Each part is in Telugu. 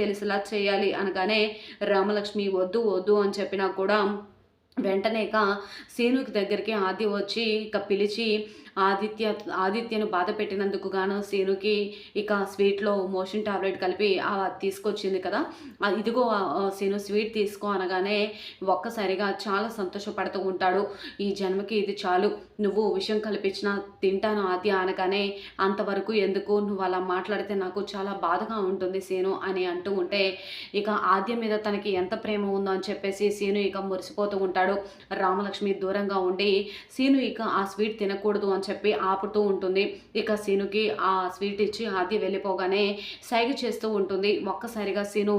తెలిసేలా చేయాలి అనగానే రామలక్ష్మి వద్దు వద్దు అని చెప్పినా కూడా వెంటనే సీనుకి దగ్గరికి ఆది వచ్చి పిలిచి ఆదిత్యను బాధ పెట్టినందుకు గాను సీనుకి స్వీట్లో మోషన్ టాబ్లెట్ కలిపి తీసుకొచ్చింది కదా, ఇదిగో సీను స్వీట్ తీసుకో అనగానే ఒక్కసారిగా చాలా సంతోషపడుతూ ఉంటాడు. ఈ జన్మకి ఇది చాలు, నువ్వు విషయం కల్పించిన తింటాను ఆద్య అనగానే, అంతవరకు ఎందుకు, నువ్వు అలా మాట్లాడితే నాకు చాలా బాధగా ఉంటుంది సీను అని అంటూ ఉంటే, ఆద్య మీద తనకి ఎంత ప్రేమ ఉందో అని చెప్పేసి సీను మురిసిపోతూ ఉంటాడు. రామలక్ష్మి దూరంగా ఉండి సీను ఆ స్వీట్ తినకూడదు అని చెప్పి ఆపుతూ ఉంటుంది. సీనుకి ఆ స్వీట్ ఇచ్చి ఆద్య వెళ్ళిపోగానే సైగ చేస్తూ ఉంటుంది. ఒక్కసారిగా సీను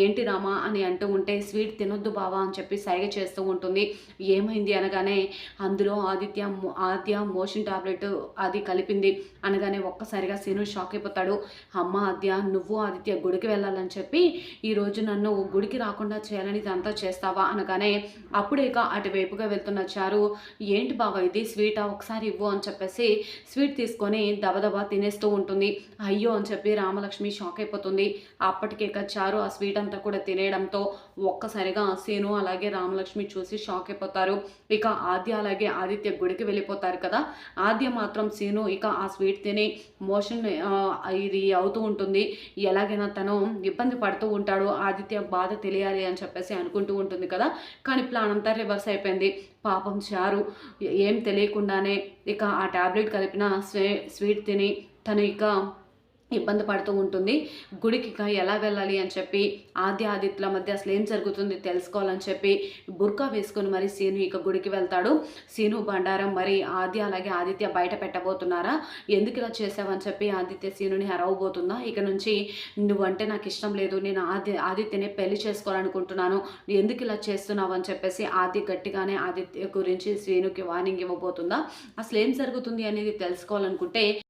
ఏంటి రామా అని అంటూ ఉంటే, స్వీట్ తినొద్దు బావా అని చెప్పి సైగ చేస్తూ ఉంటుంది. ఏమైంది అనగానే, అందులో ఆద్య మోషన్ టాబ్లెట్ అది కలిపింది అనగానే ఒక్కసారిగా సీను షాక్ అయిపోతాడు. అమ్మ ఆద్య, నువ్వు ఆదిత్య గుడికి వెళ్ళాలని చెప్పి ఈరోజు నన్ను గుడికి రాకుండా చేయాలని ఇదంతా చేస్తావా అనగానే, అప్పుడే అటువైపుగా వెళ్తున్న చారు, ఏంటి బావ ఇది స్వీటా, ఒకసారి ఇవ్వు అని చెప్పేసి స్వీట్ తీసుకొని దబదబా తినేస్తూ ఉంటుంది. అయ్యో అని చెప్పి రామలక్ష్మి షాక్ అయిపోతుంది. అప్పటికే చారు ఆ స్వీట్ అంతా కూడా తినేయడంతో ఒక్కసారిగా సీను అలాగే రామలక్ష్మి చూసి షాక్ అయిపోతారు. ఆద్య అలాగే ఆదిత్య గుడికి వెళ్ళిపోతారు కదా. ఆద్య మాత్రం సీను ఆ స్వీట్ తిని మోషన్ ఇది అవుతూ ఉంటుంది. ఎలాగైనా తను ఇబ్బంది పడుతూ ఉంటాడు, ఆదిత్య బాధ తెలియాలి అని చెప్పేసి అనుకుంటూ ఉంటుంది కదా. కానీ ప్లాన్ అంతా రివర్స్ అయిపోయింది. పాపం చారు ఏం తెలియకుండానే ఆ టాబ్లెట్ కలిపిన స్వీట్ తిని తను ఇబ్బంది పడుతూ ఉంటుంది. గుడికి ఎలా వెళ్ళాలి అని చెప్పి ఆదిత్యుల మధ్య అసలు ఏం జరుగుతుంది తెలుసుకోవాలని చెప్పి బుర్కా వేసుకొని మరి సీను గుడికి వెళ్తాడు. సీను బండారం మరి ఆద్య అలాగే ఆదిత్య బయట పెట్టబోతున్నారా, ఎందుకు ఇలా చేసావని చెప్పి ఆదిత్య సీనుని అరవబోతుందా, నుంచి నువ్వంటే నాకు ఇష్టం లేదు, నేను ఆదిత్యనే పెళ్లి చేసుకోవాలనుకుంటున్నాను, ఎందుకు ఇలా చేస్తున్నావు అని చెప్పేసి ఆద్య గట్టిగానే ఆదిత్య గురించి సీనుకి వార్నింగ్ ఇవ్వబోతుందా, అసలు ఏం జరుగుతుంది అనేది తెలుసుకోవాలనుకుంటే